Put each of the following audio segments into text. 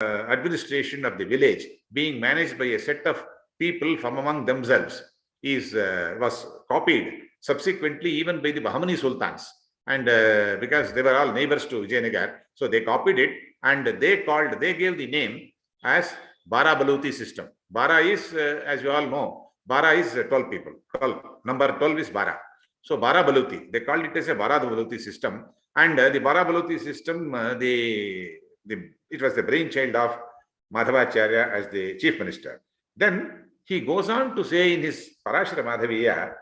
administration of the village being managed by a set of people from among themselves was copied subsequently even by the Bahmani sultans. And because they were all neighbors to Vijayanagar, so they copied it and they gave the name as Bara Baluti system. Bara is, as you all know, Bara is 12 people. 12. Number 12 is Bara. So Bara Baluti, they called it as a Bara Baluti system. And the Bara Baluti system, it was the brainchild of Madhavacharya as the chief minister. Then he goes on to say in his Parashara Madhaviya,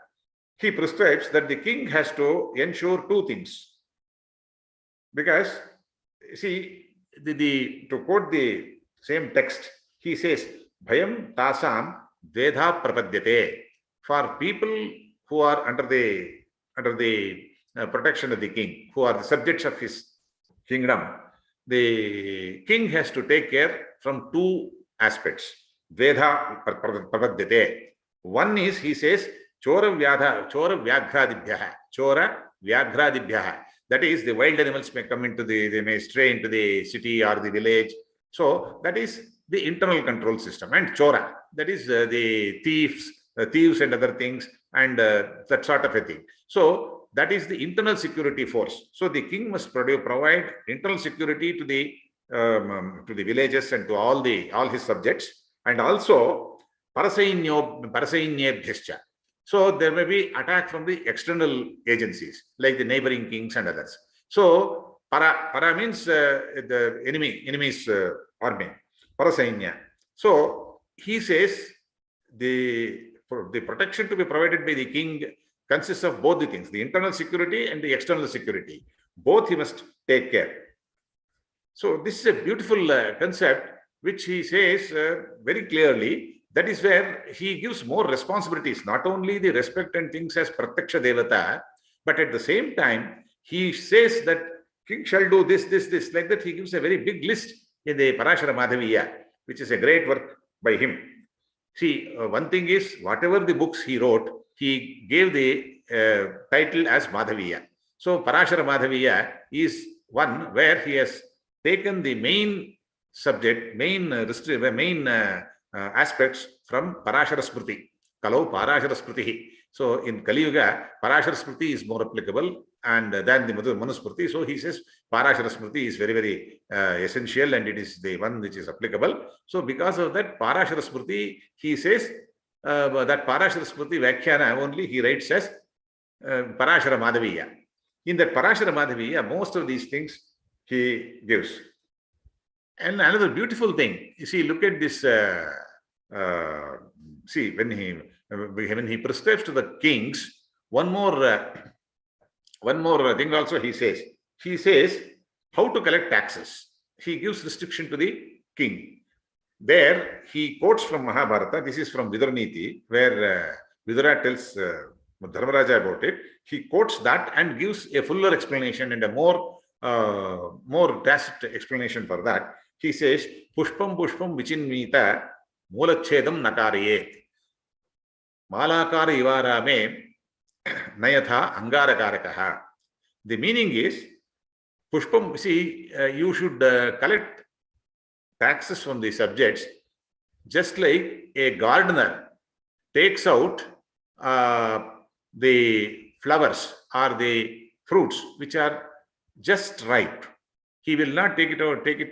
he prescribes that the king has to ensure two things. Because, see, to quote the same text, he says, Bhayam tasam vedha prapadyate. For people who are under the protection of the king, who are the subjects of his kingdom, the king has to take care from two aspects. Vedha prapadyate. One is, he says, Chora vyagradibhyaha. That is, the wild animals may come into they may stray into the city or the village. So that is the internal control system. And Chora, that is the thieves and other things, and that sort of a thing. So that is the internal security force. So the king must provide internal security to the villages and to all his subjects, and also parasainyebhyascha. So there may be attack from the external agencies like the neighboring kings and others. So para means the enemy's army, parasainya. So he says the protection to be provided by the king consists of both the things, the internal security and the external security. Both he must take care. So this is a beautiful concept which he says very clearly. That is where he gives more responsibilities, not only the respect and things as Pratyaksha Devata, but at the same time, he says that king shall do this, like that. He gives a very big list in the Parashara Madhaviya, which is a great work by him. See, one thing is, whatever the books he wrote, he gave the title as Madhaviya. So Parashara Madhaviya is one where he has taken the main subject, main aspects from Parashara Smriti. Kalau Parashara Smriti. So in Kali Yuga, Parashara Smriti is more applicable and than the Manusmriti. So he says Parashara Smriti is very, very essential, and it is the one which is applicable. So because of that Parashara Smriti, he says that Parashara Smriti Vyakhyana only he writes as Parashara Madhaviya. In that Parashara Madhaviya, most of these things he gives. And another beautiful thing, you see, look at this. See, when he prescribes to the kings, one more thing also he says. He says how to collect taxes. He gives restriction to the king. There he quotes from Mahabharata. This is from Vidyaranya, where Vidura tells Dharmaraja about it. He quotes that and gives a fuller explanation and a more tacit explanation for that. He says, Pushpam vichinmita mulachedam nakariyet. Malakara ivarame nayatha angarakarakaha. The meaning is, Pushpam, see, you should collect taxes from the subjects just like a gardener takes out the flowers or the fruits which are just ripe. He will not take it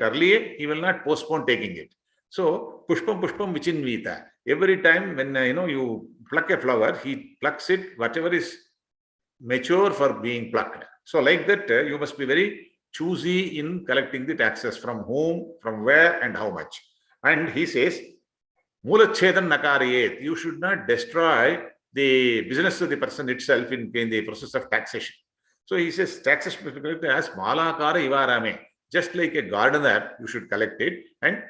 earlier. He will not postpone taking it. So pushpam vichinvita. Every time when you pluck a flower, he plucks it whatever is mature for being plucked. So like that, you must be very choosy in collecting the taxes, from whom, from where, and how much. And he says, Mulachedan nakariyet. You should not destroy the business of the person itself in the process of taxation. So he says taxes must be collected as malakara ivarame. Just like a gardener, you should collect it. And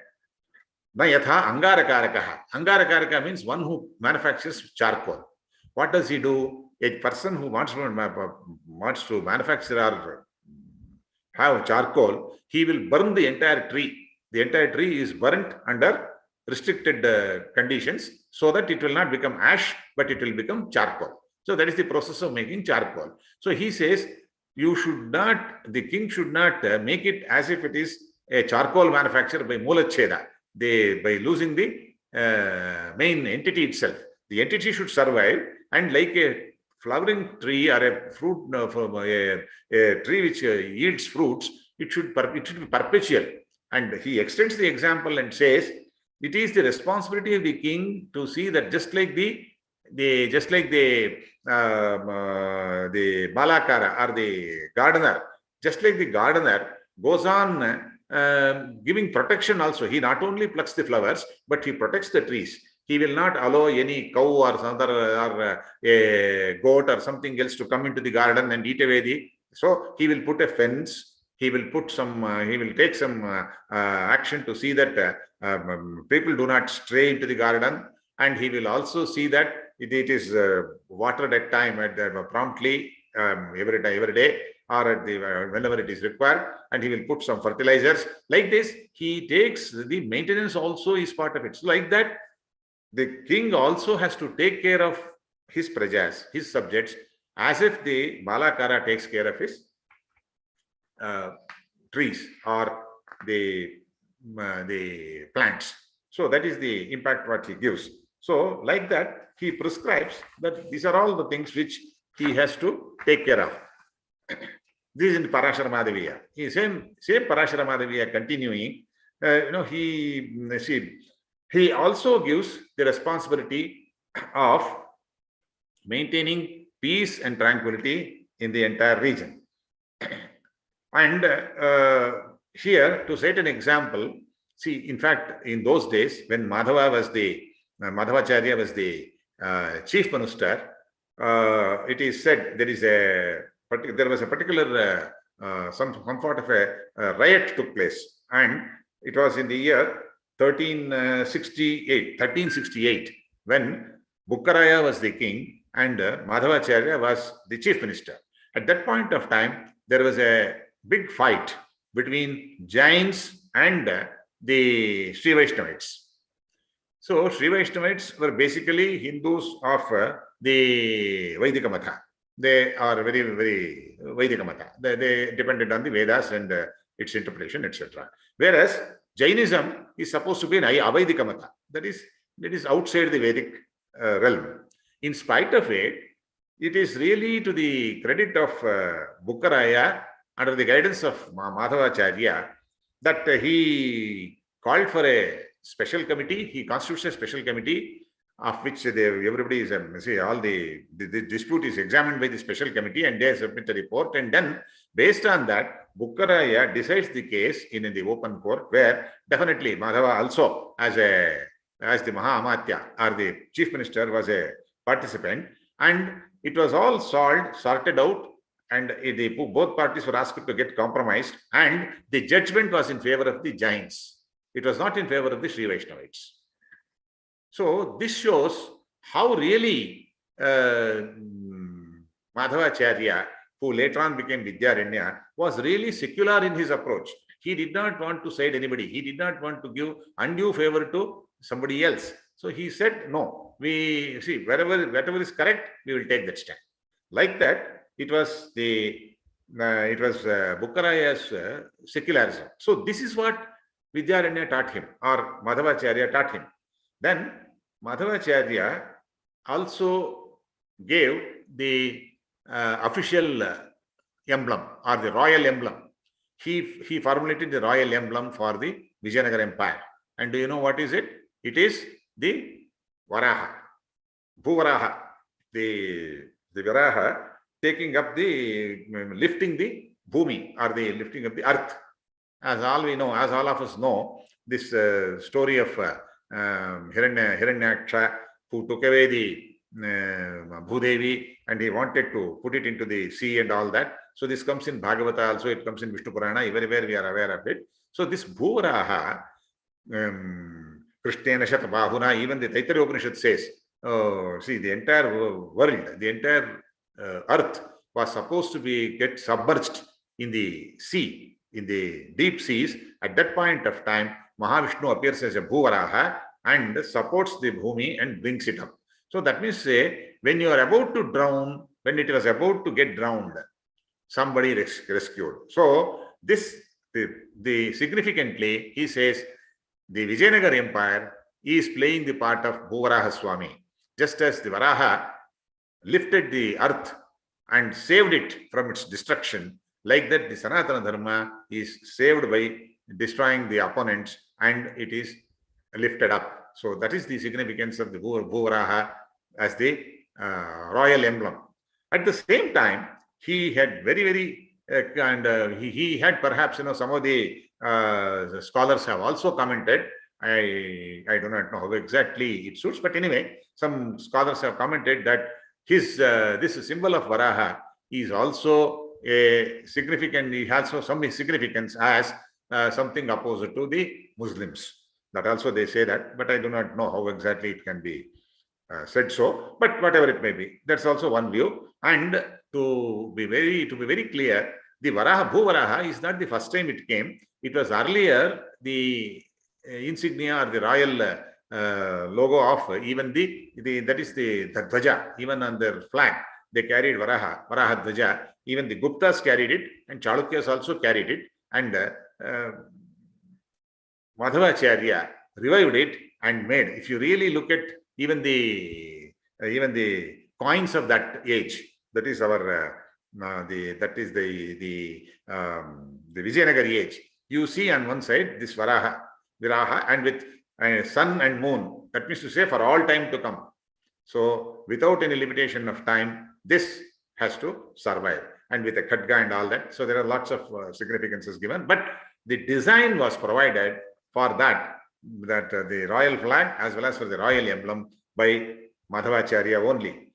nayatha angarakarakaha. Angarakaraka means one who manufactures charcoal. What does he do? A person who wants to manufacture or have charcoal, he will burn the entire tree. The entire tree is burnt under restricted conditions so that it will not become ash, but it will become charcoal. So that is the process of making charcoal. So he says, the king should not make it as if it is a charcoal manufacturer by Mulacheda. By losing the main entity itself. The entity should survive, and like a flowering tree or a fruit, a tree which yields fruits, it should be perpetual. And he extends the example and says, it is the responsibility of the king to see that just like the balakara or the gardener, just like the gardener goes on giving protection also. He not only plucks the flowers, but he protects the trees. He will not allow any cow or a goat or something else to come into the garden and eat away the. So he will put a fence. He will put some. He will take some action to see that people do not stray into the garden, and he will also see that it is watered at time promptly every day or at the whenever it is required, and he will put some fertilizers. Like this, he takes the maintenance also is part of it. So like that, the king also has to take care of his prajas, his subjects, as if the Balakara takes care of his trees or the plants. So that is the impact what he gives. So like that, he prescribes that these are all the things which he has to take care of. This is in Parashara Madhaviya. He same Parashara Madhaviya continuing. He also gives the responsibility of maintaining peace and tranquility in the entire region. And here, to cite an example, see, in fact, in those days when Madhavacharya was the chief minister, it is said there was a particular some sort of a riot took place, and it was in the year 1368 when Bukkaraya was the king and Madhavacharya was the chief minister. At that point of time, there was a big fight between Jains and the Sri Vaishnavites. So Sri Vaishnavites were basically Hindus of the Vaidika Matha. They are very, very Vaidika Matha. They depended on the Vedas and its interpretation, etc. Whereas Jainism is supposed to be an Avaidika Matha. That is outside the Vedic realm. In spite of it, it is really to the credit of Bukkaraya, under the guidance of Madhavacharya, that he called for a special committee. He constitutes a special committee of which everybody is, all the dispute is examined by the special committee, and they submit a report. And then, based on that, Bukkaraya decides the case in the open court, where definitely Madhava also, as the Maha Amatya or the chief minister, was a participant, and it was all sorted out, and both parties were asked to get compromised, and the judgment was in favor of the Jains. It was not in favor of the Sri Vaishnavites. So this shows how really Madhavacharya, who later on became Vidyaranya, was really secular in his approach. He did not want to side anybody. He did not want to give undue favor to somebody else. So he said, no, we see whatever is correct, we will take that stand. Like that, it was Bukkaraya's secularism. So this is what Vidyaranya taught him, or Madhavacharya taught him. Then Madhavacharya also gave the official emblem, or the royal emblem. He formulated the royal emblem for the Vijayanagara Empire. And do you know what is it? It is the Varaha, Bhuvaraha, the Varaha taking up lifting the Bhumi, or the lifting of the earth. As all of us know, this story of Hiranyaksha, who took away the Bhudevi, and he wanted to put it into the sea and all that. So this comes in Bhagavata also, it comes in Vishnu Purana, everywhere we are aware of it. So this Bhuvaraha, Krishnena Shatabahuna, even the Taittiriya Upanishad says, see, the entire world, the entire earth was supposed to get submerged in the sea, in the deep seas. At that point of time, Mahavishnu appears as a Bhuvaraha and supports the Bhumi and brings it up. So that means, say, when you are about to drown, when it was about to get drowned, somebody rescued. So this significantly, he says the Vijayanagar Empire is playing the part of Bhuvaraha Swami. Just as the Varaha lifted the earth and saved it from its destruction, like that the Sanatana Dharma is saved by destroying the opponents and it is lifted up. So that is the significance of the Bhuvaraha as the royal emblem. At the same time, he had he had perhaps, some of the scholars have also commented. I do not know how exactly it suits, but anyway, some scholars have commented that his this symbol of Varaha is also a significant. It has also some significance as something opposite to the Muslims. That also they say that, but I do not know how exactly it can be said so. But whatever it may be, that's also one view. And to be very clear, the Varaha Bhuvaraha is not the first time it came. It was earlier the insignia or the royal logo of even that is the Dhwaja. Even on their flag, they carried Varaha Dhwaja. Even the Guptas carried it, and Chalukyas also carried it. And Madhavacharya revived it and made. If you really look at even the coins of that age, that is our the Vijayanagar age. You see on one side this Viraha, and with sun and moon. That means to say for all time to come. So without any limitation of time, this has to survive, and with a khadga and all that. So there are lots of significances given, but the design was provided for that the royal flag as well as for the royal emblem by Madhavacharya only.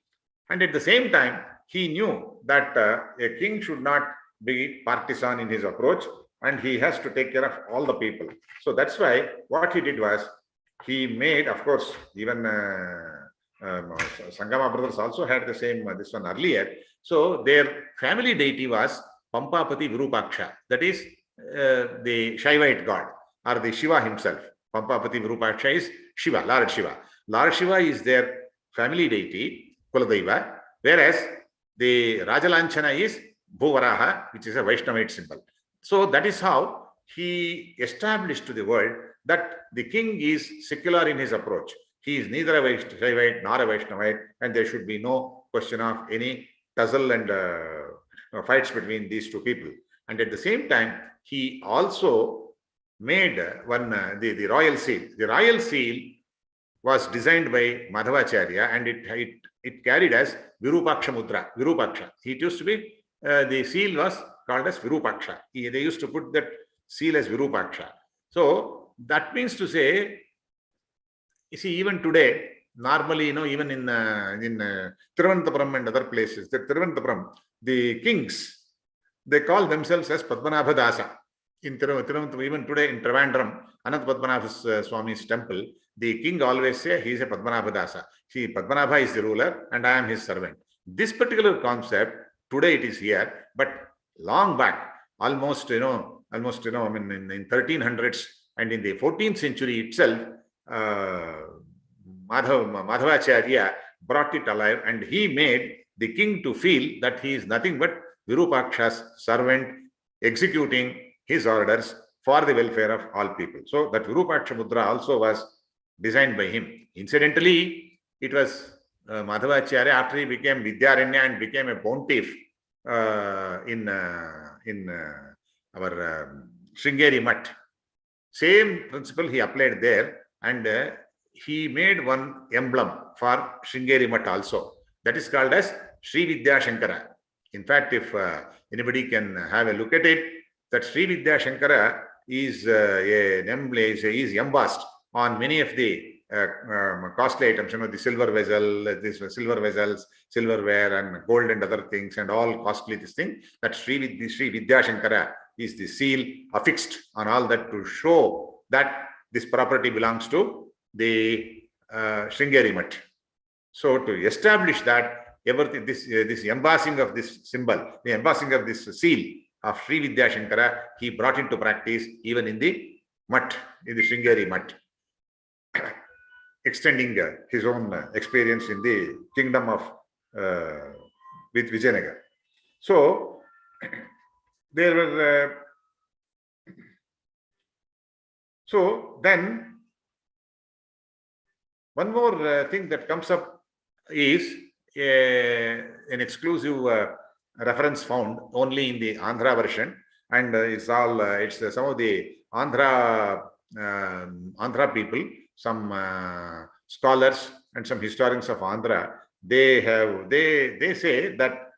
And at the same time, he knew that a king should not be partisan in his approach, and he has to take care of all the people. So that's why what he did was, he made, of course, even Sangama brothers also had the same, this one earlier. So their family deity was Pampapati Virupaksha, that is the Shaivite god, or the Shiva himself. Pampapati Virupaksha is Shiva, Lord Shiva. Lord Shiva is their family deity, Kuladaiva, whereas the Rajalanchana is Bhuvaraha, which is a Vaishnavite symbol. So that is how he established to the world that the king is secular in his approach. He is neither a Vaishnavite nor a Vaishnavite, and there should be no question of any tussle and fights between these two people. And at the same time, he also made the royal seal. The royal seal was designed by Madhavacharya, and it carried as Virupaksha Mudra. Virupaksha. It used to be, the seal was called as Virupaksha. They used to put that seal as Virupaksha. So that means to say, you see, even today, normally, even in Thiruvananthapuram and other places, the kings, they call themselves as Padmanabha Dasa. In Thiruvananthapuram, even today in Trivandrum, Anant Padmanabha Swami's temple, the king always say he is a Padmanabha Dasa. See, Padmanabha is the ruler and I am his servant. This particular concept, today it is here, but long back, almost in 1300s and in the 14th century itself, Madhavacharya brought it alive, and he made the king to feel that he is nothing but Virupaksha's servant, executing his orders for the welfare of all people. So that Virupaksha Mudra also was designed by him. Incidentally, it was Madhavacharya, after he became Vidyaranya and became a pontiff in our Sringeri Mutt. Same principle he applied there, and he made one emblem for Sringeri Mutt also. That is called as Sri Vidya Shankara. In fact, if anybody can have a look at it, that Sri Vidya Shankara is is embossed on many of the costly items, the silver vessels, silverware and gold and other things, and all costly this thing. That Sri Vidya Shankara is the seal affixed on all that to show that this property belongs to the Sringeri Mutt. So to establish that everything, this embossing of this symbol, the embossing of this seal of Sri Vidya Shankara, he brought into practice even in the Mutt, in the Sringeri Mutt, extending his own experience in the kingdom of with Vijayanagar. So there were So then, one more thing that comes up is an exclusive reference found only in the Andhra version, and it's some of the Andhra people, some scholars and some historians of Andhra. They say that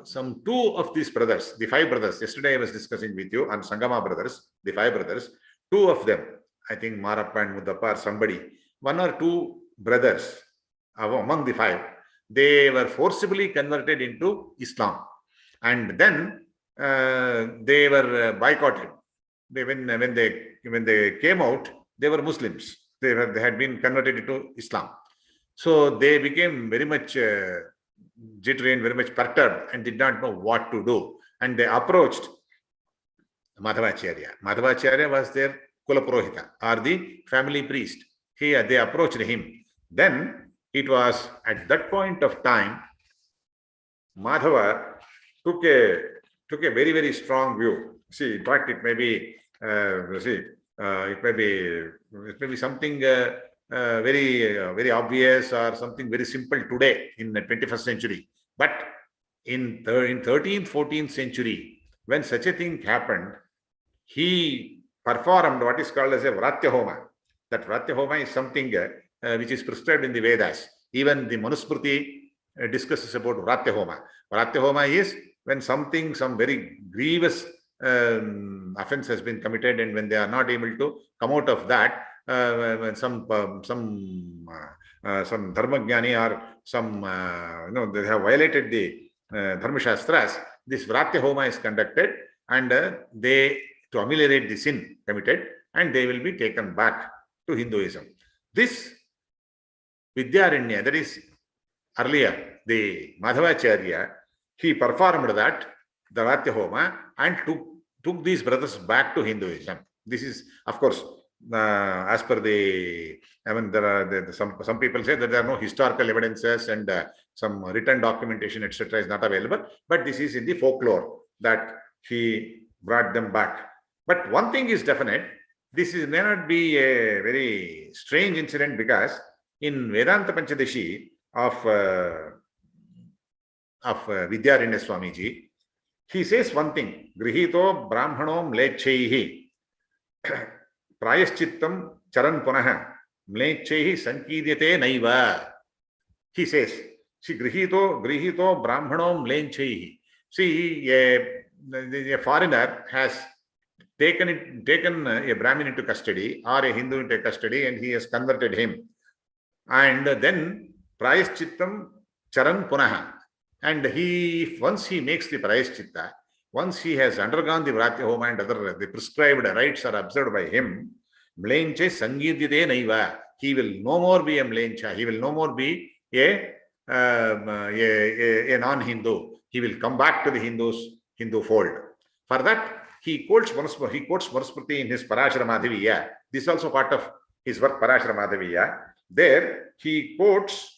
some two of these brothers, the five brothers, yesterday I was discussing with you on Sangama brothers, the five brothers, two of them, I think Marappa and Muddappa or somebody, one or two brothers among the five, they were forcibly converted into Islam, and then they were boycotted. When they came out, they were Muslims. They had been converted into Islam. So they became very much jittery and very much perturbed and did not know what to do. And they approached Madhavacharya. Madhavacharya was their Kulapurohita, or the family priest. They approached him. Then it was at that point of time, Madhava took a very, very strong view. See, in fact, it may be something very obvious or something very simple today in the 21st century. But in 13th, 14th century, when such a thing happened, he performed what is called as a Vratya Homa. That Vratya Homa is something which is prescribed in the Vedas. Even the Manusmriti discusses about Vratya Homa. Vratya Homa is when some very grievous offense has been committed, and when they are not able to come out of that, some dharmagyani or some they have violated the dharmashastras, this Vratya Homa is conducted, and to ameliorate the sin committed, and they will be taken back to Hinduism. This Vidyaranya, that is earlier the Madhavacharya, he performed that, the Vratya Homa, and took these brothers back to Hinduism. This is, of course, as per there are some people say that there are no historical evidences and some written documentation, etc., is not available. But this is in the folklore that he brought them back. But one thing is definite: this may not be a very strange incident, because in Vedanta Panchadashi of Vidyaranya Swamiji, he says one thing: Grihito Brahmanom Lechaihi Prayaschittam Charan Punaha Mlechaihi Sankidyate Naiva. He says, see, Grihito Brahmanom Lechaihi. See, a foreigner has taken a Brahmin into custody or a Hindu into custody, and he has converted him. And then Prayaschittam Charan Punaha. And once he makes the Prayaschitta, once he has undergone the Vratya Homa and the prescribed rites are observed by him, Mlenche Sangidyate Naiva. He will no more be a Mlencha. He will no more be a non-Hindu. He will come back to the Hindu fold. For that, he quotes Manusmriti in his Parashara Madhaviya. This is also part of his work, Parashara Madhaviya. There, he quotes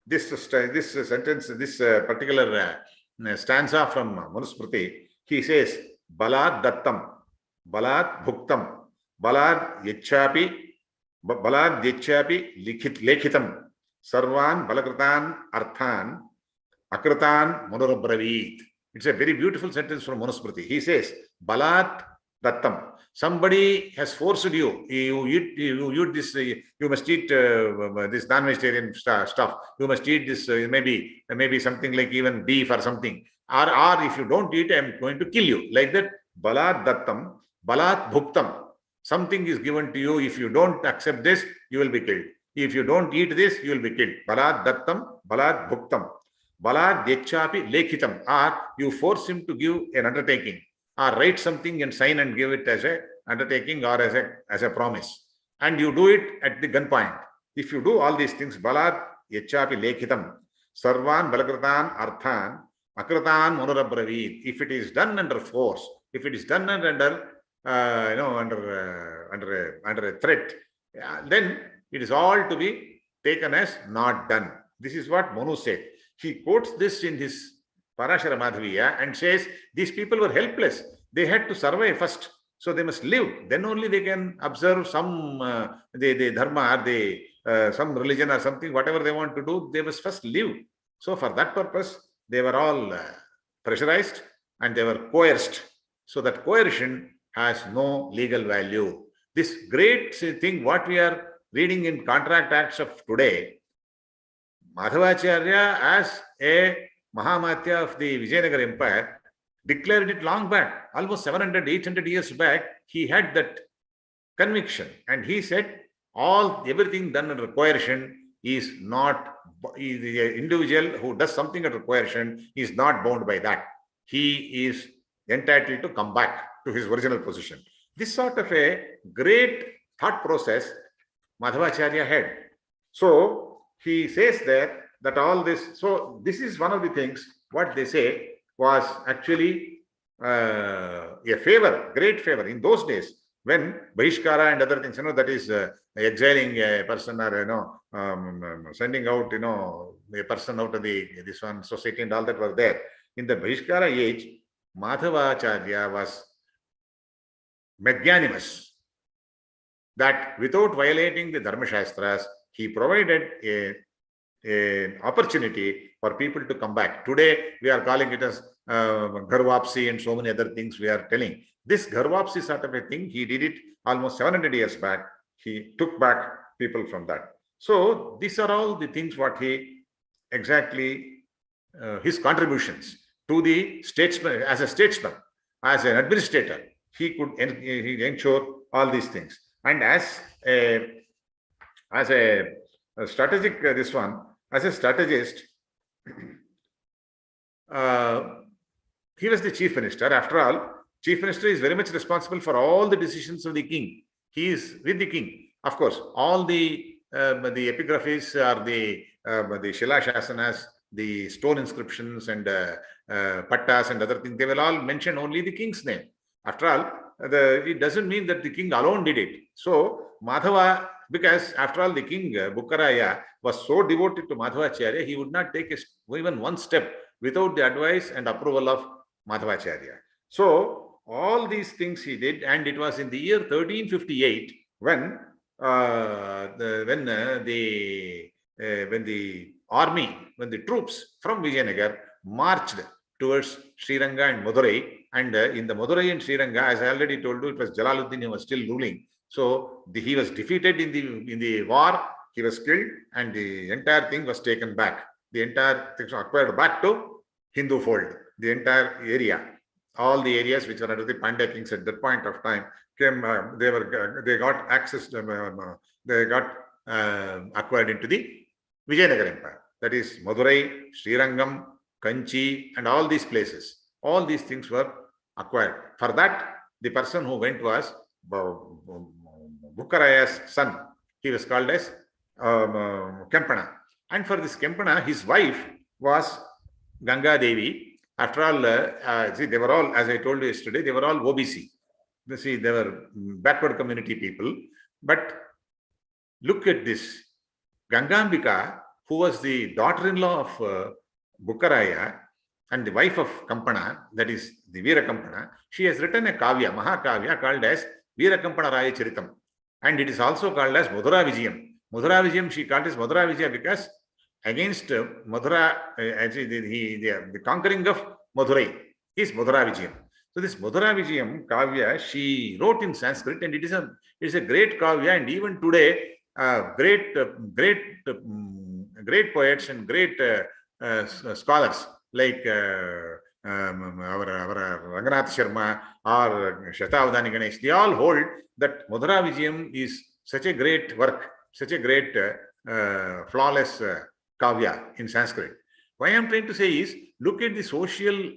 this sentence, this particular stanza from Manusmriti. He says, Balad Dattam, Balad Bhuktam, Balad Yechapi Lekhitam, Sarvan Balakritan Arthan, Akritan Manurabravit. It's a very beautiful sentence from Manusmriti. He says, Balad Dattam. Somebody has forced you. You eat this. You must eat this non-vegetarian stuff. You must eat this. Maybe something like even beef or something. Or if you don't eat, I am going to kill you. Like that. Balad Dattam, Balad Bhuktam. Something is given to you. If you don't accept this, you will be killed. If you don't eat this, you will be killed. Balad Dattam, Balad Bhuktam. Balad Yechapi Lekhitam. Or you force him to give an undertaking, or write something and sign and give it as a undertaking or as a promise. And you do it at the gunpoint. If you do all these things, Balad Yechapi Lekhitam, Sarvan Balakritan Arthan, Akratan Manurabravit. If it is done under force, if it is done under a threat, then it is all to be taken as not done. This is what Manu said. He quotes this in his Parashara Madhaviya and says, these people were helpless. They had to survive first. So they must live. Then only they can observe some the dharma or the some religion or something, whatever they want to do. They must first live. So for that purpose, they were all pressurized and they were coerced. So that coercion has no legal value. This great thing, what we are reading in contract acts of today, Madhavacharya, as a Mahamatya of the Vijayanagara Empire, declared it long back, almost 700, 800 years back. He had that conviction and he said everything done under coercion is not, the individual who does something under coercion is not bound by that. He is entitled to come back to his original position. This sort of a great thought process Madhavacharya had. So he says there that all this, so this is one of the things what they say was actually a favor, great favor in those days when Bahishkara and other things, that is exiling a person or, sending out, a person out of this one society and all that was there. In the Bahishkara age, Madhavacharya was magnanimous that without violating the Dharma Shastras, he provided an opportunity for people to come back. Today, we are calling it as Gharvapsi and so many other things we are telling. This Gharvapsi sort of a thing, he did it almost 700 years back. He took back people from that. So these are all the things what he exactly, his contributions to the statesman, as a statesman, as an administrator, he could ensure all these things. And as a strategic, this one, as a strategist, he was the chief minister. After all, chief minister is very much responsible for all the decisions of the king. He is with the king. Of course, all the epigraphies or the Shila Shasanas, the stone inscriptions and pattas and other things, they will all mention only the king's name. After all, it doesn't mean that the king alone did it. So Madhava, because after all the king Bukkaraya was so devoted to Madhavacharya, he would not take even one step without the advice and approval of Madhavacharya. So all these things he did, and it was in the year 1358 when the troops from Vijayanagar marched towards Srirangam and Madurai, and in the Madurai and Srirangam, as I already told you, it was Jalaluddin who was still ruling. So he was defeated in the war, he was killed, and the entire thing was taken back. The entire thing was acquired back to Hindu fold. The entire area, all the areas which were under the Pandya kings at that point of time came. They got access. They got acquired into the Vijayanagara Empire. That is Madurai, Srirangam, Kanchi, and all these places. All these things were acquired. For that, the person who went was Bukkaraya's son. He was called as Kempana. And for this Kempana, his wife was Ganga Devi. After all, see, they were all, as I told you yesterday, they were all OBC. See, they were backward community people. But look at this. Gangambika, who was the daughter-in-law of Bukkaraya and the wife of Kampana, that is the Veera Kampana, she has written a kavya, Mahakavya, called as Veera Kampana Raya Charitam. And it is also called as Madhura Vijayam. Madhura Vijayam, she called as Madhura Vijaya because against Madhura, the conquering of Madurai is Madhura Vijayam. So this Madhura Vijayam kavya, she wrote in Sanskrit, and it is a great kavya, and even today, great poets and great scholars like our Ranganath Sharma or Shatavadani Ganesh, they all hold that Madhura Vijayam is such a great work, such a great flawless kavya in Sanskrit. Why I am trying to say is, look at the social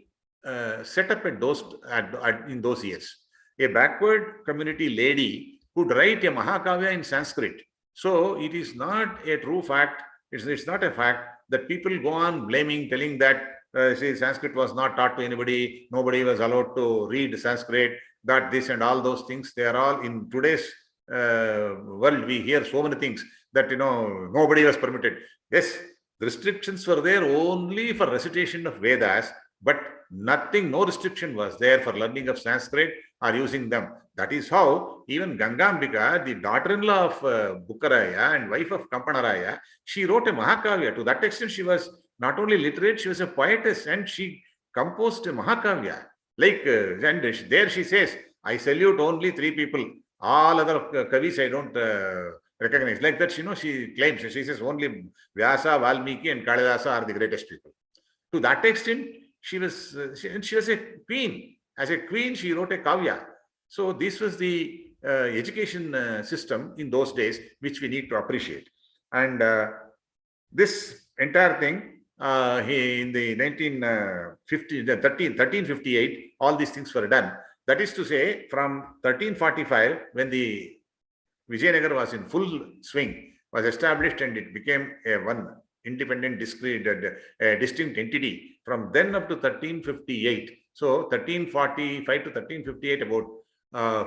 setup in those years. A backward community lady could write a Mahakavya in Sanskrit. So it is not a true fact, it's not a fact that people go on blaming, telling that Sanskrit was not taught to anybody, nobody was allowed to read Sanskrit, that this and all those things. They are all in today's world. We hear so many things that nobody was permitted. Yes, the restrictions were there only for recitation of Vedas, but nothing, no restriction was there for learning of Sanskrit or using them. That is how even Gangambika, the daughter-in-law of Bukkaraya and wife of Kampanaraya, she wrote a Mahakavya. To that extent, she was not only literate, she was a poetess, and she composed a Mahakavya. Like, and there she says, I salute only three people. All other kavis I don't recognize. Like that, she claims, she says only Vyasa, Valmiki and Kalidasa are the greatest people. To that extent, she was a queen. As a queen, she wrote a kavya. So this was the education system in those days, which we need to appreciate. And this entire thing, in the 1358, all these things were done. That is to say, from 1345, when the Vijayanagar was in full swing, was established, and it became a one independent, distinct entity. From then up to 1358, so 1345 to 1358, about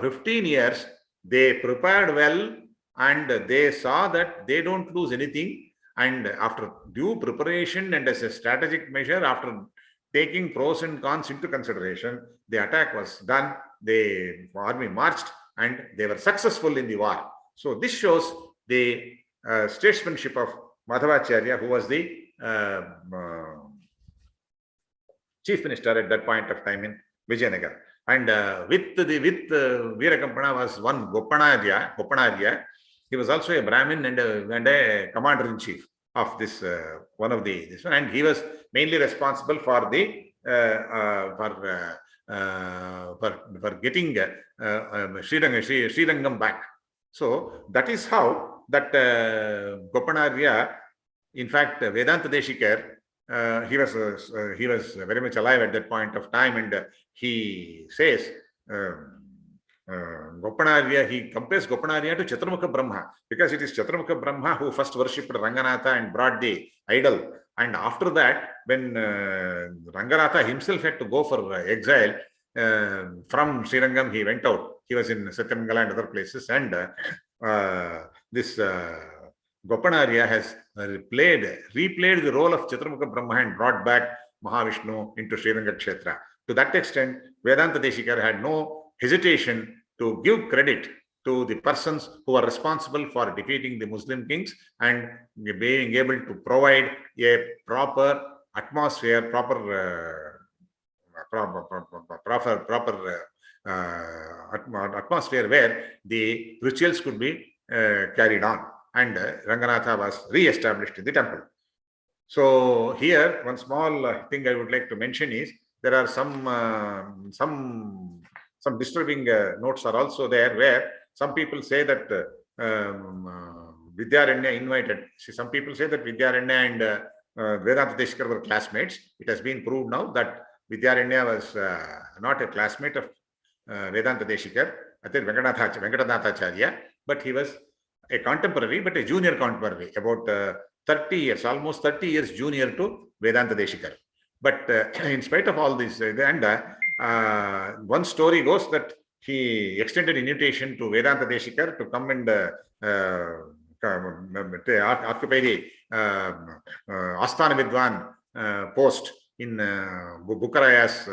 15 years, they prepared well, and they saw that they don't lose anything. And after due preparation and as a strategic measure, after taking pros and cons into consideration, the attack was done. The army marched, and they were successful in the war. So this shows the statesmanship of Madhavacharya, who was the chief minister at that point of time in Vijayanagar. And with Veerakampana was one Goppanarya. He was also a Brahmin and a commander-in-chief of this one of this one, and he was mainly responsible for the for getting Srirangam back. So that is how that Goppanarya, in fact, Vedanta Deshikar, he was very much alive at that point of time, and he says Goppanarya, he compares Goppanarya to Chaturmukha Brahma, because it is Chaturmukha Brahma who first worshipped Ranganatha and brought the idol. And after that, when Ranganatha himself had to go for exile from Srirangam, he went out. He was in Satyamangala and other places, and this Goppanarya has replayed the role of Chaturmukha Brahma and brought back Mahavishnu into Sriranga Kshetra. To that extent, Vedanta Deshikar had no hesitation to give credit to the persons who are responsible for defeating the Muslim kings and being able to provide a proper atmosphere, proper atmosphere where the rituals could be carried on, and Ranganatha was re-established in the temple. So here, one small thing I would like to mention is there are some disturbing notes are also there, where some people say that Vidyaranya invited. See, some people say that Vidyaranya and Vedanta Deshikar were classmates. It has been proved now that Vidyaranya was not a classmate of Vedanta Deshikar, Venkatanathacharya, but he was a contemporary, but a junior contemporary, about 30 years, almost 30 years junior to Vedanta Deshikar. But in spite of all this, and one story goes that he extended invitation to Vedanta Deshikar to come and occupy the Asthana Vidwan post in Bukkaraya's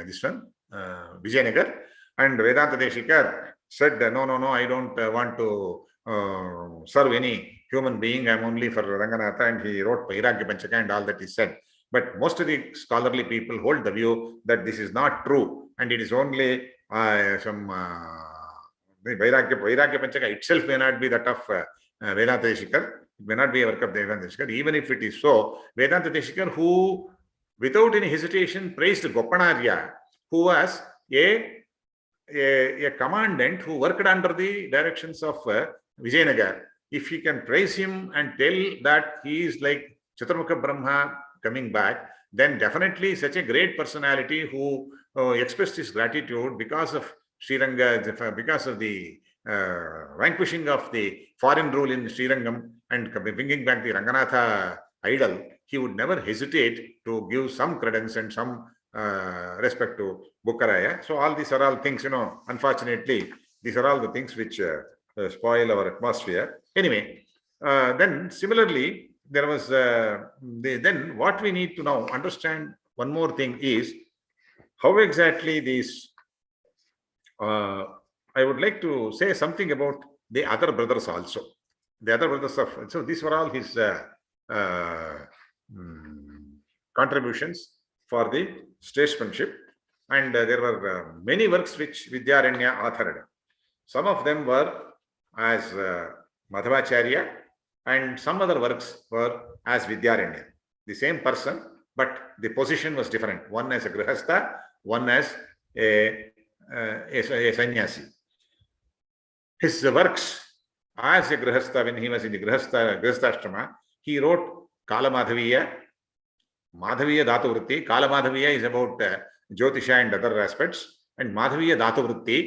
this one, Vijayanagar. And Vedanta Deshikar said, no, I don't want to serve any human being. I'm only for Ranganatha. And he wrote Vairagya Panchaka and all that he said. But most of the scholarly people hold the view that this is not true, and it is only some Vairagya Panchaka itself may not be that of Vedanta Deshikar. It may not be a work of Vedanta Deshikar. Even if it is so, Vedanta Deshikar, who without any hesitation praised Goppanarya, who was a commandant who worked under the directions of Vijayanagar, if he can praise him and tell that he is like Chaturmukha Brahma coming back, then definitely such a great personality who expressed his gratitude because of Sriranga, because of the vanquishing of the foreign rule in Srirangam and bringing back the Ranganatha idol, he would never hesitate to give some credence and some respect to Bukkaraya. So all these are all things, unfortunately, these are all the things which spoil our atmosphere. Anyway, then similarly, there was then what we need to now understand one more thing is how exactly these. I would like to say something about the other brothers also. The other brothers of, so these were all his contributions for the statesmanship, and there were many works which Vidyaranya authored. Some of them were as Madhavacharya, and some other works were as Vidyaranya. The same person, but the position was different. One as a grihastha, one as a sannyasi. His works as a grihastha, when he was in the grihastha he wrote Kala Madhaviya, Madhaviya Dhatuvritti. Kala Madhaviya is about Jyotisha and other aspects, and Madhaviya Dhatuvritti.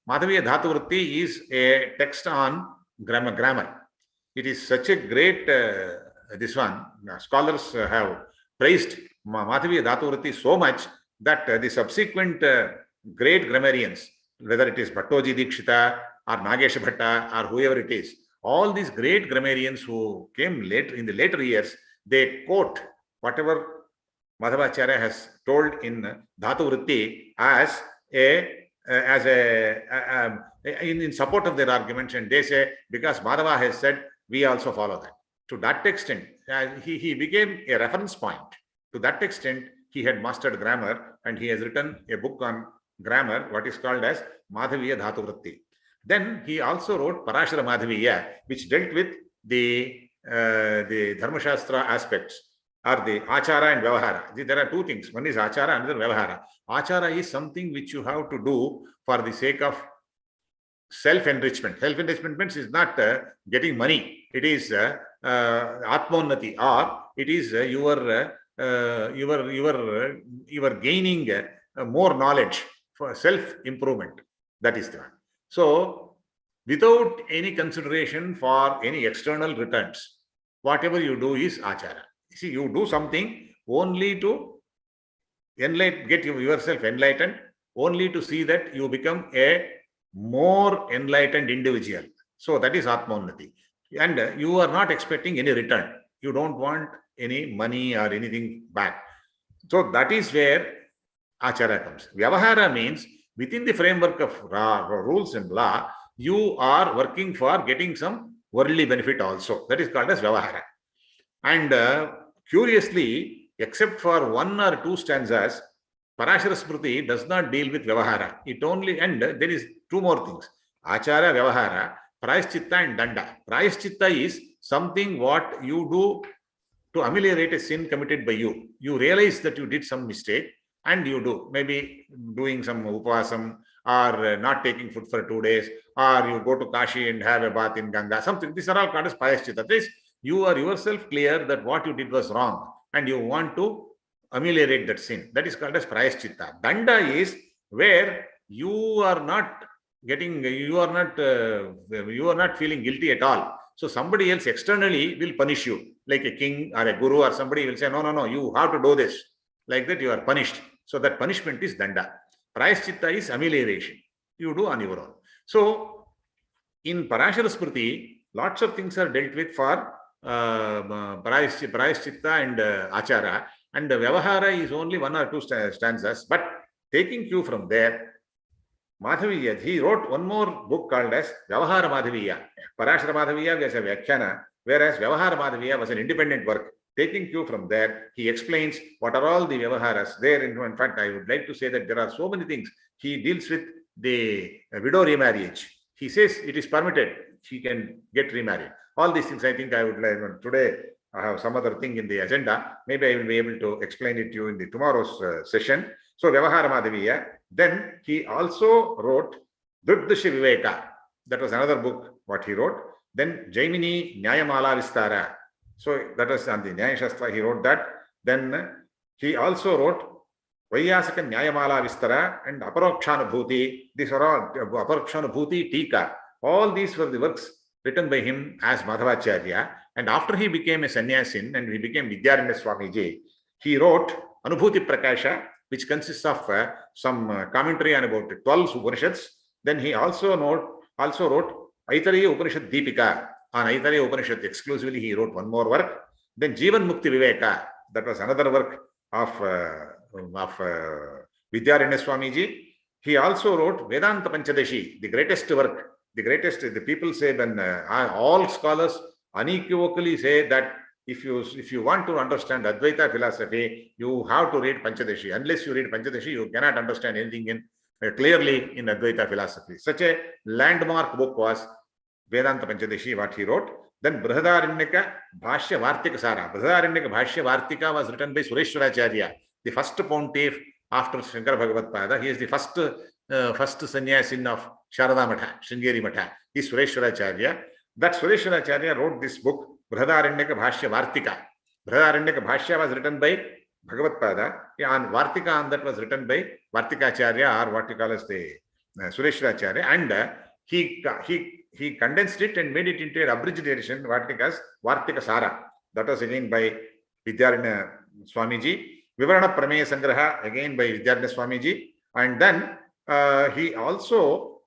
Madhaviya Dhatuvritti is a text on grammar. It is such a great, this one, scholars have praised Madhaviya Dhatuvritti so much that the subsequent great grammarians, whether it is Bhattoji Dikshita or Nagesha Bhatta or whoever it is, all these great grammarians who came later in the later years, they quote whatever Madhavacharya has told in Dhatuvritti as in support of their arguments, and they say because Madhava has said, we also follow that. To that extent, he became a reference point. To that extent, he had mastered grammar, and he has written a book on grammar, what is called as Madhaviya Dhatuvritti. Then he also wrote Parashara Madhaviya, which dealt with the Dharmashastra aspects, or the Achara and Vyavahara. There are two things. One is Achara, another Vyavahara. Achara is something which you have to do for the sake of self-enrichment. Self-enrichment means is not getting money. It is Atmonnati, or it is you are gaining more knowledge for self-improvement. That is the one. So, without any consideration for any external returns, whatever you do is achara. See, you do something only to get yourself enlightened, only to see that you become a more enlightened individual. So, that is Atmonnati. And you are not expecting any return. You don't want any money or anything back. So, that is where achara comes. Vyavahara means within the framework of rules and law, you are working for getting some worldly benefit also. That is called as Vyavahara. And curiously, except for one or two stanzas, Parashara Smriti does not deal with Vyavahara. It only, and there is two more things. Achara, Vyavahara, Prayaschitta and Danda. Prayaschitta is something what you do to ameliorate a sin committed by you. You realize that you did some mistake, and you do, maybe doing some upasam, or not taking food for 2 days, or you go to Kashi and have a bath in Ganga, something. These are all called as Prayaschitta. That is, you are yourself clear that what you did was wrong, and you want to ameliorate that sin. That is called as Prayaschitta. Danda is where you are not getting, you are not feeling guilty at all. So somebody else externally will punish you, like a king or a guru or somebody will say, no, you have to do this. Like that, you are punished. So that punishment is danda. Prayaschitta is amelioration. You do on your own. So in Parashara Smriti, lots of things are dealt with for Prayaschitta and Achara. And Vyavahara is only one or two stanzas. But taking cue from there, Madhaviya, he wrote one more book called as Vyavahara Madhaviya. Parashara Madhaviya was a Vyakhyana, whereas Vyavahara Madhaviya was an independent work. Taking cue from there, he explains what are all the Vyavaharas there. In fact, I would like to say that there are so many things. He deals with the widow remarriage. He says it is permitted. She can get remarried. All these things, I think I would like today. I have some other thing in the agenda. Maybe I will be able to explain it to you in the tomorrow's session. So, Vyavahara Madhaviya. Then he also wrote Driddashi Viveka. That was another book what he wrote. Then Jaimini Nyayamala Vistara. So that was on the Nyaya Shastra, he wrote that. Then he also wrote Vaiyasika Nyayamala Vistara and Aparokshanubhuti. These are all Aparokshanubhuti, Tika. All these were the works written by him as Madhavacharya. And after he became a sannyasin and he became Vidyaranya Swamiji, he wrote Anubhuti Prakasha, which consists of some commentary on about 12 Upanishads. Then he also wrote Aitariya Upanishad Deepika. On Aitariya Upanishad exclusively, he wrote one more work. Then Jivan Mukti Viveka, that was another work of Vidyaranya Swamiji. He also wrote Vedanta Panchadashi, the greatest work, the people say when all scholars unequivocally say that if you want to understand Advaita philosophy, you have to read Panchadashi. Unless you read Panchadashi, you cannot understand anything clearly in Advaita philosophy. Such a landmark book was Vedanta Panchadashi, what he wrote. Then Brihadaranyaka Bhashya Vartika Sara. Brihadaranyaka Bhashya Vartika was written by Sureshwaracharya, the first pontiff after Shankara Bhagavad Pada. He is the first sannyasin of Sharada Matha, Sringeri Matha. He is Sureshwaracharya. That Sureshwaracharya wrote this book, Brihadaranyaka Bhashya Vartika. Brihadaranyaka Bhashya was written by Bhagavad Pada, and Vartika on that was written by Vartikacharya, or what you call as the Sureshwaracharya, and he condensed it and made it into an abridged edition, Vartika's Vartika Sara. That was again by Vidyaranya Swamiji. Vivarana Prameya Sangraha, again by Vidyaranya Swamiji. And then he also,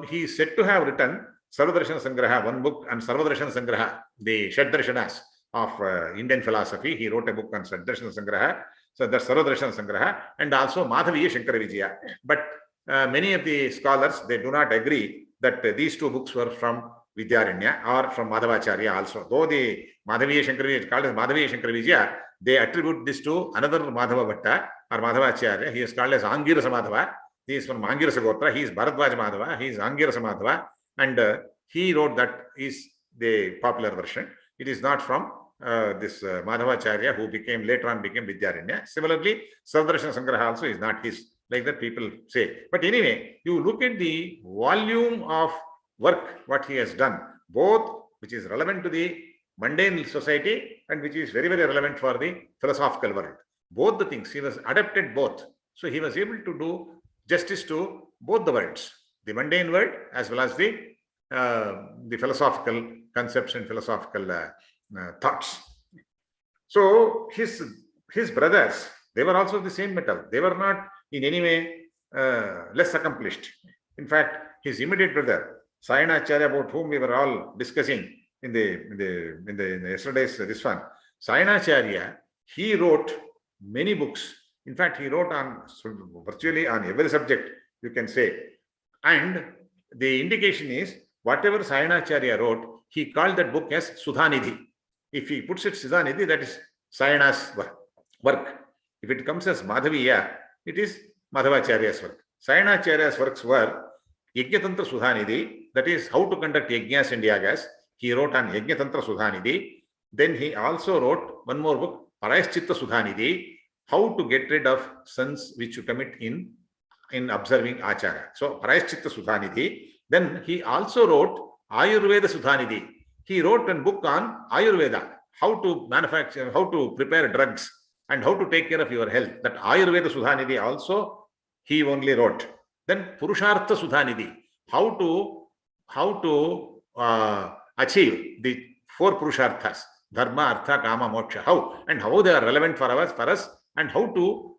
he is said to have written Sarvadarshana Sangraha, one book, and Sarvadarshana Sangraha, the Shaddarshanas of Indian philosophy. He wrote a book on Shaddarsshana Sangraha, so that's Sarvadarshana Sangraha, and also Madhaviya Shankara Vijaya. But many of the scholars, they do not agree that these two books were from Vidyaranya or from Madhavacharya also. Though the Madhaviya Shankara Vijaya is called as Madhaviya Shankara Vijaya, they attribute this to another Madhava Bhatta or Madhavacharya. He is called as Angirasa Madhava. He is from Angirasa Gotra. He is Bharadwaja Madhava. He is Angirasa Madhava. And he wrote that is the popular version. It is not from this Madhavacharya, who later on became Vidyaranya. Similarly, Sarvadarshana Sangraha also is not his, like that people say. But anyway, you look at the volume of work what he has done, both which is relevant to the mundane society and which is very, very relevant for the philosophical world. Both the things, he was adapted both. So he was able to do justice to both the worlds, the mundane world as well as the philosophical concepts and philosophical thoughts. So his brothers, they were also the same metal. They were not in any way less accomplished. In fact, his immediate brother, Sayanacharya, about whom we were all discussing in the yesterday's this one, Sayanacharya, he wrote many books. In fact, he wrote on virtually on every subject, you can say. And the indication is, whatever Sayanacharya wrote, he called that book as Sudhanidhi. If he puts it Sudhanidhi, that is Sayana's work. If it comes as Madhaviya, it is Madhavacharya's work. Sayanacharya's works were Yajnatantra Sudhanidhi, that is how to conduct yajnas and yagas. He wrote on Yajnatantra Sudhanidhi. Then he also wrote one more book, Parayaschitta Sudhanidhi, how to get rid of sins which you commit in observing Achara. So Parayaschitta Sudhanidhi. Then he also wrote Ayurveda Sudhanidhi. He wrote a book on Ayurveda, how to manufacture, how to prepare drugs, and how to take care of your health. That Ayurveda Sudhanidhi also he only wrote. Then Purushartha Sudhanidhi, how to achieve the four Purusharthas, Dharma, Artha, Kama, Moksha, how they are relevant for us, and how to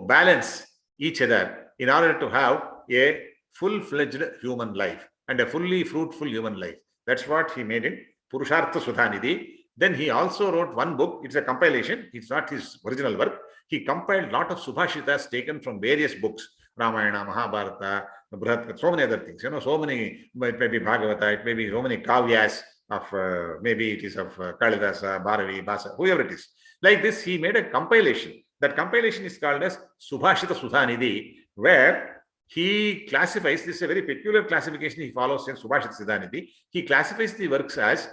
balance each other in order to have a full-fledged human life and a fully fruitful human life. That's what he made in Purushartha Sudhanidhi. Then he also wrote one book. It's a compilation. It's not his original work. He compiled a lot of Subhashitas taken from various books, Ramayana, Mahabharata, Brihat, so many other things. So many, it may be Bhagavata, it may be so many kavyas of, maybe it is of Kalidasa, Bharavi, Basa, whoever it is. Like this, he made a compilation. That compilation is called as Subhashita Sudhanidhi, where he classifies, this is a very peculiar classification he follows in Subhashita Sudhanidhi. He classifies the works as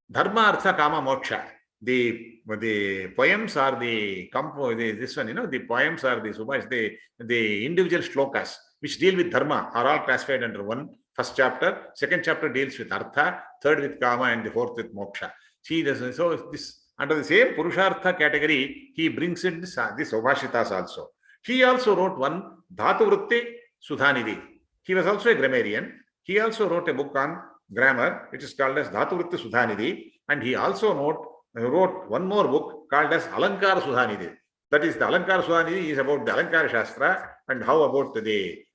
Dharma, Artha, Kama, Moksha. The poems are the poems are the Subhash, the individual shlokas which deal with Dharma are all classified under one. First chapter, second chapter deals with Artha, third with Kama, and the fourth with Moksha. So this under the same Purushartha category, he brings in this Subhashitas also. He also wrote one Dhatu Vritti Sudhanidhi. He was also a grammarian. He also wrote a book on grammar, which is called as Dhatu Vritti Sudhanidhi, and he also wrote one more book called as Alankara Sudhanidhi. That is, the Alankara Sudhanidhi is about the Alankara Shastra and how about the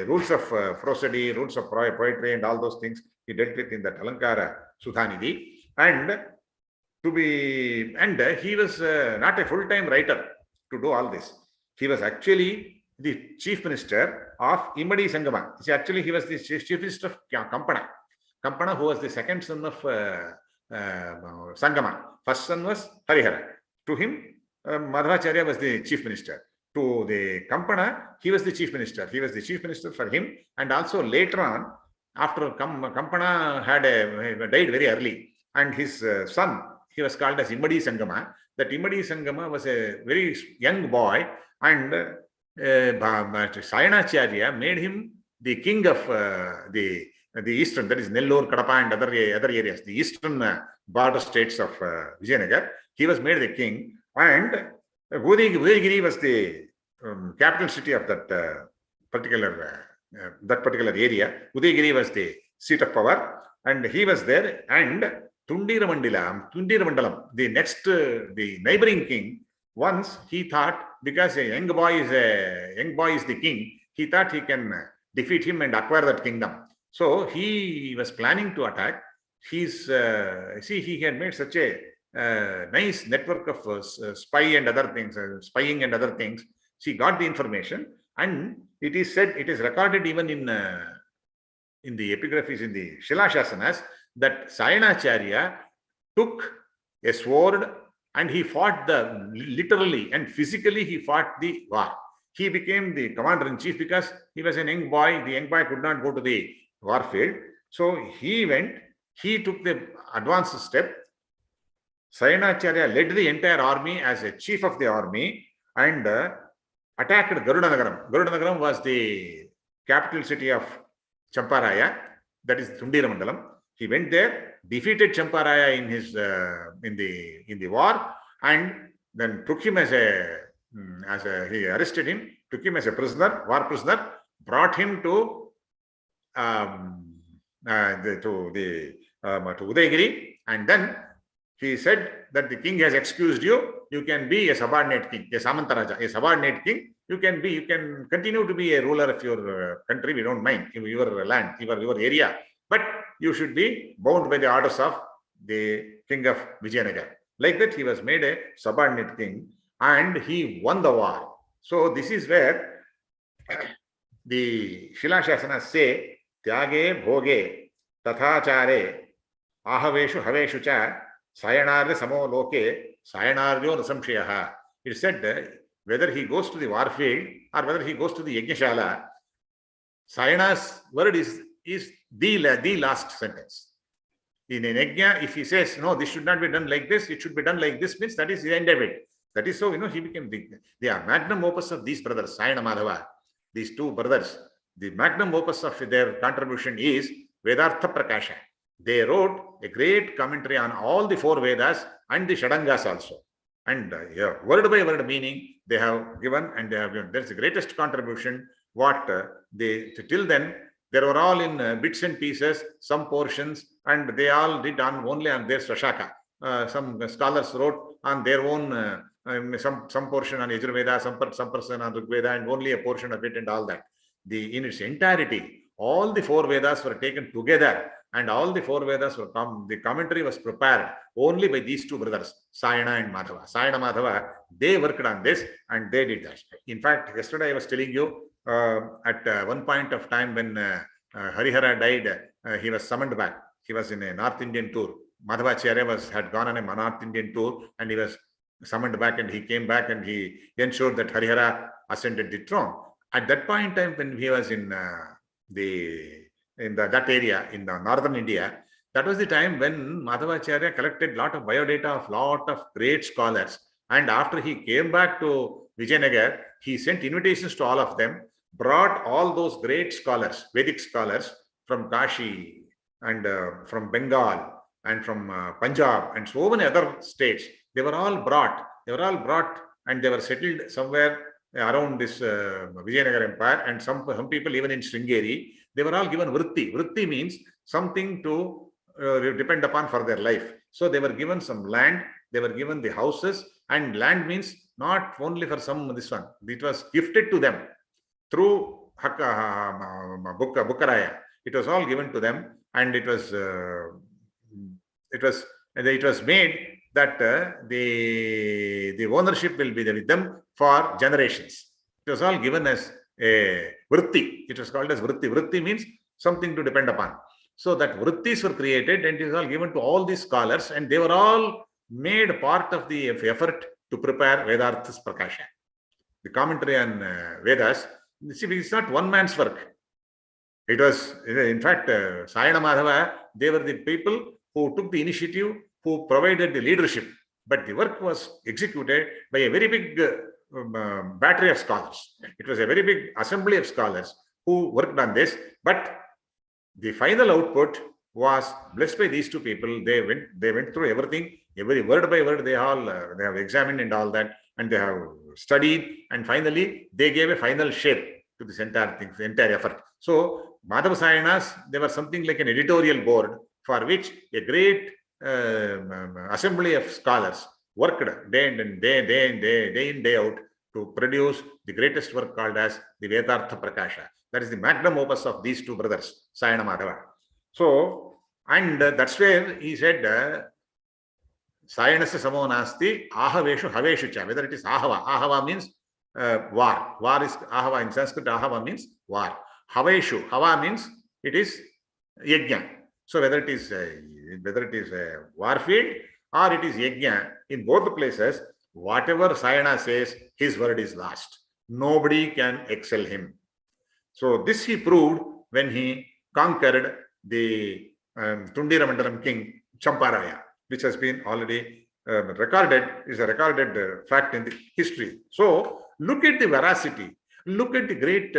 rules of prosody, rules of poetry, and all those things he dealt with in that Alankara Sudhanidhi. And he was not a full-time writer. to do all this. He was actually the chief minister of Imadi Sangama. See, actually, he was the chief minister of Kampana. Kampana, who was the second son of Sangama. First son was Harihara. To him, Madhavacharya was the chief minister. To the Kampana, he was the chief minister. He was the chief minister for him. And also later on, after Kampana had died very early, and his son, he was called as Imadi Sangama. That Imadi Sangama was a very young boy, and Sayanacharya made him the king of the eastern, that is Nellore, Kadapa and other areas, the eastern border states of Vijayanagar. He was made the king, and Udayagiri was the capital city of that particular area. Udayagiri was the seat of power, and he was there. And Tundiramandalam, the next, the neighboring king, once he thought, because a young boy is the king, he thought he can defeat him and acquire that kingdom. So he was planning to attack. He had made such a nice network of spying and other things. She got the information, and it is said, it is recorded even in the epigraphies, in the Shilashasanas, that Sayanacharya took a sword and he fought literally and physically he fought the war. He became the commander-in-chief because he was a young boy. The young boy could not go to the war field. So he took the advanced step. Sayanacharya led the entire army as a chief of the army and attacked Garudanagaram. Garudanagaram was the capital city of Champaraya, that is Tundiramandalam. He went there, defeated Champaraya in the war, and then took him he arrested him, took him as a prisoner, war prisoner, brought him to Udayagiri, and then he said that the king has excused you. You can be a subordinate king, a Samantaraja, a subordinate king. You can continue to be a ruler of your country. We don't mind, your land, your area, but you should be bound by the orders of the king of Vijayanagar. Like that, he was made a subordinate king, and he won the war. So this is where the Shilashasanas say, Tyage bhoge tathachare ahaveshu haveshu cha sayanarya samo loke sayanaryo nasamshayaha. It said whether he goes to the war field or whether he goes to the Yajnashala, Sayana's word is the last sentence. In an Yajna, if he says, no, this should not be done like this, it should be done like this, means that is the end of it. That is so, he became the magnum opus of these brothers, Sayana Madhava, these two brothers. The magnum opus of their contribution is Vedartha Prakasha. They wrote a great commentary on all the four Vedas and the Shadangas also. And word by word meaning they have given, and they have given. That's the greatest contribution. Till then, they were all in bits and pieces, some portions, and they all did only on their Swashaka. Some scholars wrote on their own, some portion on Yajurveda, some person on Rigveda, and only a portion of it and all that. In its entirety, all the four Vedas were taken together, and all the four Vedas were the commentary was prepared only by these two brothers, Sayana and Madhava. Sayana Madhava, they worked on this and they did that. In fact, yesterday I was telling you, at one point of time when Harihara died, he was summoned back. He was in a North Indian tour. Madhavacharya had gone on a North Indian tour, and he was summoned back, and he came back and he ensured that Harihara ascended the throne. At that point in time, when he was in that area in the northern India, that was the time when Madhavacharya collected lot of biodata of lot of great scholars. And after he came back to Vijayanagar, he sent invitations to all of them, brought all those great scholars, Vedic scholars from Kashi and from Bengal and from Punjab and so many other states. They were all brought, and they were settled somewhere around this Vijayanagar empire, and some people even in Sringeri. They were all given vritti. Vritti means something to depend upon for their life. So they were given some land, they were given the houses, and land means not only for this one. It was gifted to them through Bukkaraya. It was all given to them, and it was made that the ownership will be with them for generations. It was all given as a vritti. It was called as vritti. Vritti means something to depend upon. So that vrittis were created and it was all given to all these scholars, and they were all made part of the effort to prepare Vedarthas Prakasha. The commentary on Vedas, see, it's not one man's work. It was, in fact, Sayana Madhava, they were the people who took the initiative, who provided the leadership. But the work was executed by a very big battery of scholars. It was a very big assembly of scholars who worked on this. But the final output was blessed by these two people. They went through everything, every word by word. They have examined and all that, and they have studied, and finally they gave a final shape to this entire thing, the entire effort. So Madhavasayanas, they were something like an editorial board for which a great assembly of scholars worked day in, day out to produce the greatest work called as the Vedartha Prakasha. That is the magnum opus of these two brothers, Sayana Madhava. So, and that's where he said, Sayanasya samo nasti ahaveshu haveshu cha. Whether it is ahava. Ahava means war. War is ahava. In Sanskrit, ahava means war. Haveshu. Hava means it is yajna. So whether it is a war field or it is yajna, in both the places, whatever Sayana says, his word is last. Nobody can excel him. So this he proved when he conquered the Tundira Mandalam king Champaraya, which has been already recorded, is a recorded fact in the history. So look at the veracity, look at the great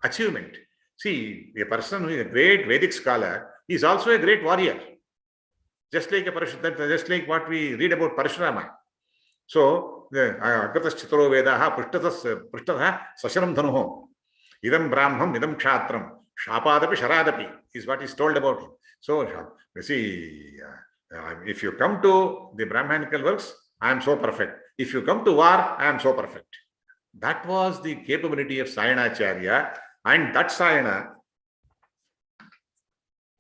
achievement. See, a person who is a great Vedic scholar is also a great warrior, just like what we read about Parashurama. So, Agratas Chitro Vedaha Prishtatha Sasharam Dhanuho Idam Brahmam Idam Kshatram Shapadapi Sharadapi is what is told about him. So, you see, if you come to the Brahmanical works, I am so perfect. If you come to war, I am so perfect. That was the capability of Sayanacharya, and that Sayana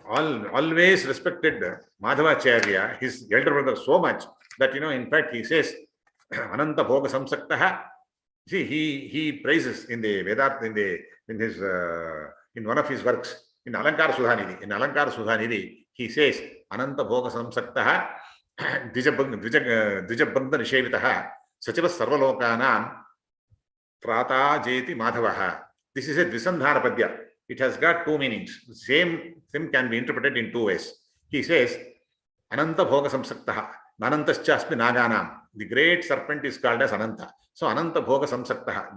always respected Madhavacharya, his elder brother, so much that, in fact, he says, Ananta Bhoga Samsaktaha. See, he praises in the Vedat, in one of his works, in Alankara Sudhanidhi, he says, Ananta Bhoga Samsaktaha, Dvijabandha Nishevitaha, Sachiva Sarvalokanam, Trata Jeti Madhavaha. This is a Dvisandhara Padya. It has got two meanings. The same thing can be interpreted in two ways. He says, Ananta Bhoga Samsaktaha, Nanantaschasmi Naganam. The great serpent is called as Ananta. So Ananta Bhoga Samsaktaha.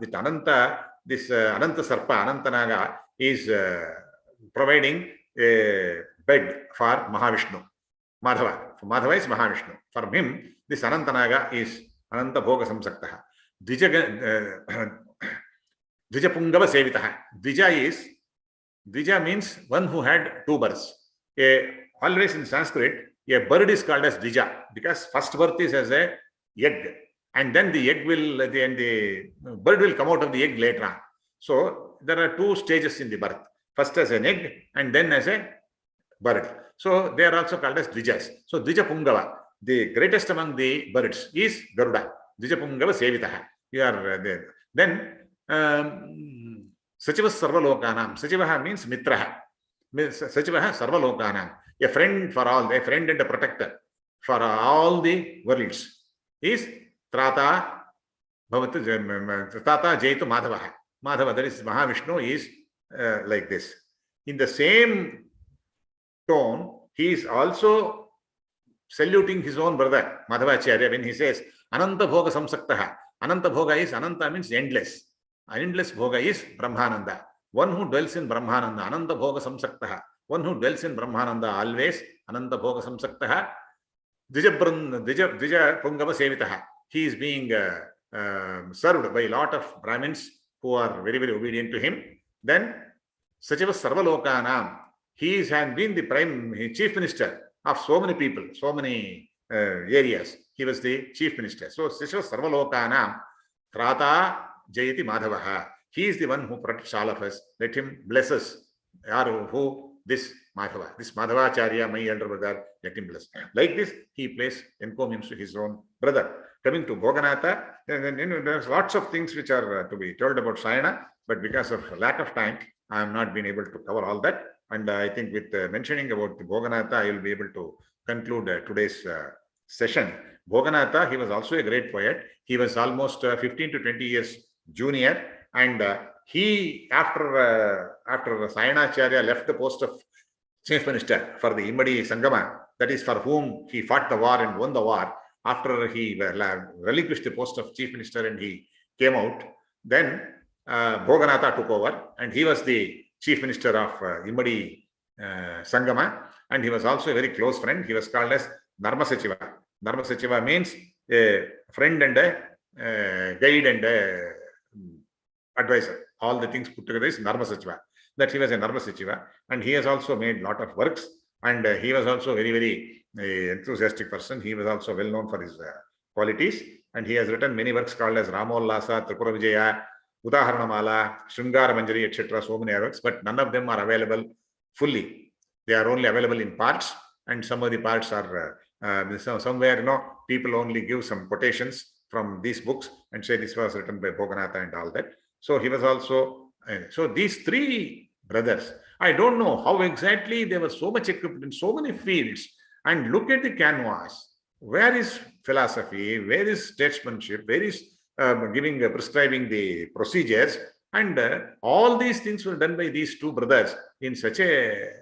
This Ananta Sarpa, Ananta Naga is providing a bed for Mahavishnu. Madhava. Madhava is Mahavishnu. For him, this Ananta Naga is Ananta Bhoga Samsaktaha. Dvijapungava Sevitaha. Dvija means one who had two births. Always in Sanskrit, a bird is called as Dvija because first birth is as a egg, and then the egg the bird will come out of the egg later on. So there are two stages in the birth. First as an egg and then as a bird. So they are also called as Dvijas. So Dvijapungava, the greatest among the birds, is Garuda. Dvijapungava Sevitaha. You are there. Then Sachiva Sarvalokanam. Sachivaha means Mitraha. Sachivaha Sarvalokanam. A friend for all, a friend and a protector for all the worlds is Trata Jaitu Madhavaha. Madhava, that is Mahavishnu, is like this. In the same tone, he is also saluting his own brother, Madhavacharya, when he says, Ananta Bhoga Samsaktaha. Ananta Bhoga is, Ananta means endless. Endless Bhoga is Brahmananda. One who dwells in Brahmananda, Ananta Bhoga Samsaktaha. One who dwells in Brahmananda always, Ananta Bhoga Samsaktaha. Dvija Pungava Sevitaha. He is being served by a lot of Brahmins who are very, very obedient to him. Then Sachiva Sarvalokanam. He has been the chief minister of so many people, so many areas. He was the chief minister. So Sachiva Sarvalokanam Trata Jayati Madhavaha. He is the one who protects all of us. Let him bless us. Who this Madhava. This Madhavacharya, my elder brother, let him bless. Like this, he encomiums to his own brother. Coming to Bhoganatha, there's lots of things which are to be told about Sayana, but because of lack of time, I have not been able to cover all that. And I think with mentioning about the Bhoganatha, I will be able to conclude today's session. Bhoganatha, he was also a great poet. He was almost 15 to 20 years junior, and he, after Sayanacharya left the post of chief minister for the Immadi Sangama, that is for whom he fought the war and won the war, after he relinquished the post of chief minister and he came out, then Bhoganatha took over, and he was the chief minister of Immadi Sangama, and he was also a very close friend. He was called as Dharmasachiva. Dharmasachiva means a friend and a guide and a advisor. All the things put together is Dharmasachiva. That he was a Dharmasachiva, and he has also made a lot of works, and he was also very, very enthusiastic person. He was also well known for his qualities, and he has written many works called as Ramollasa, Tripura Vijaya, Udaharanamala, Sringara Manjari, etc. So many works, but none of them are available fully. They are only available in parts, and some of the parts are somewhere, people only give some quotations from these books and say this was written by Bhoganatha and all that. So he was also, so these three brothers, I don't know how exactly they were so much equipped in so many fields. And look at the canvas. Where is philosophy? Where is statesmanship? Where is prescribing the procedures? And all these things were done by these two brothers in such an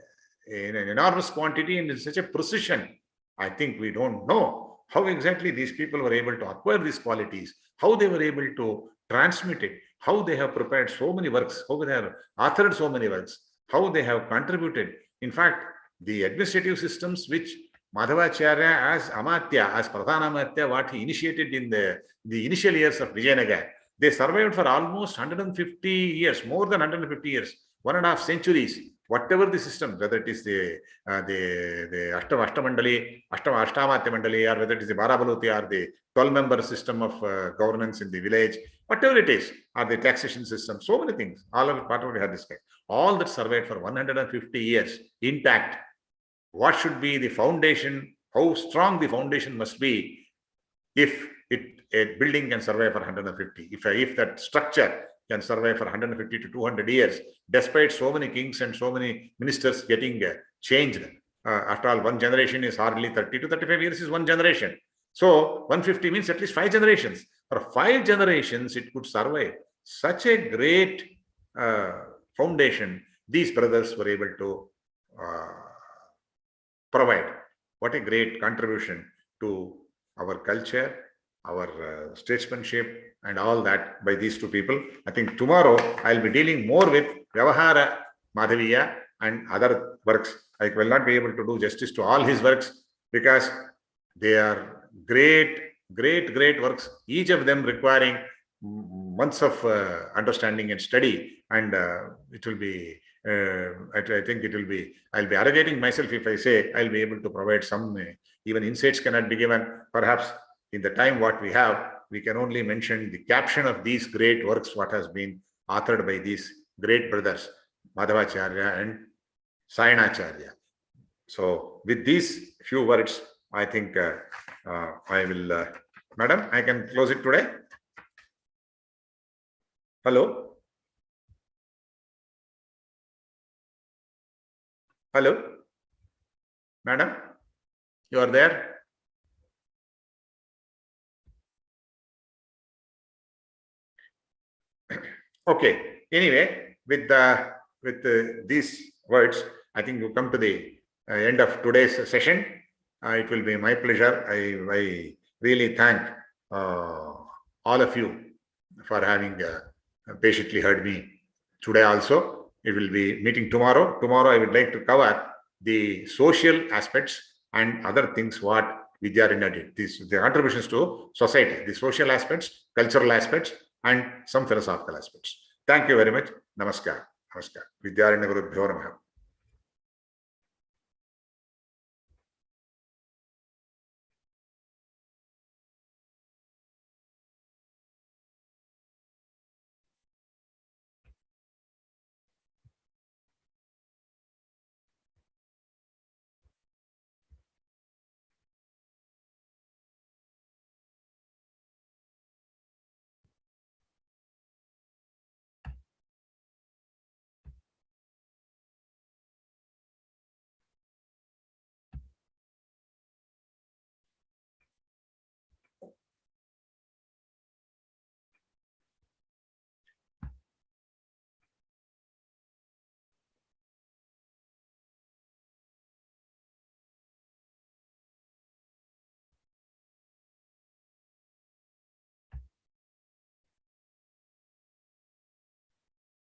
enormous quantity and in such a precision. I think we don't know how exactly these people were able to acquire these qualities, how they were able to transmit it, how they have prepared so many works, how they have authored so many works, how they have contributed. In fact, the administrative systems which Madhavacharya as Amatya, as Pradhana Amatya, what he initiated in the initial years of Vijayanagar, they survived for almost 150 years, more than 150 years, 1.5 centuries. Whatever the system, whether it is the Ashtamatya Mandali, or whether it is the Barabaluti or the 12-member system of governance in the village, whatever it is, or the taxation system, so many things, all of it, part of it had this guy. All that survived for 150 years intact. What should be the foundation? How strong the foundation must be if a building can survive for 150? If that structure can survive for 150 to 200 years, despite so many kings and so many ministers getting changed. After all, one generation is hardly 30 to 35 years is one generation. So 150 means at least 5 generations. For 5 generations, it could survive. Such a great foundation these brothers were able to provide. What a great contribution to our culture, our statesmanship, and all that by these two people. I think tomorrow I'll be dealing more with Vyavahara Madhaviya and other works. I will not be able to do justice to all his works because they are great works, each of them requiring months of understanding and study. And it will be, I think it will be, I'll be arrogating myself if I say I'll be able to provide some, even insights cannot be given. Perhaps in the time what we have, we can only mention the caption of these great works, what has been authored by these great brothers, Madhavacharya and Sayanacharya. So with these few words, I think I will, Madam, I can close it today. Hello? Hello? Madam, you are there? Okay. Anyway, with these words, I think you come to the end of today's session. It will be my pleasure. I really thank all of you for having patiently heard me today also. It will be meeting tomorrow. Tomorrow I would like to cover the social aspects and other things what Vidyaranya did. The contributions to society, the social aspects, cultural aspects, and some philosophical aspects. Thank you very much. Namaskar. Namaskar. Vidyaranya Gurubhyo Namaha.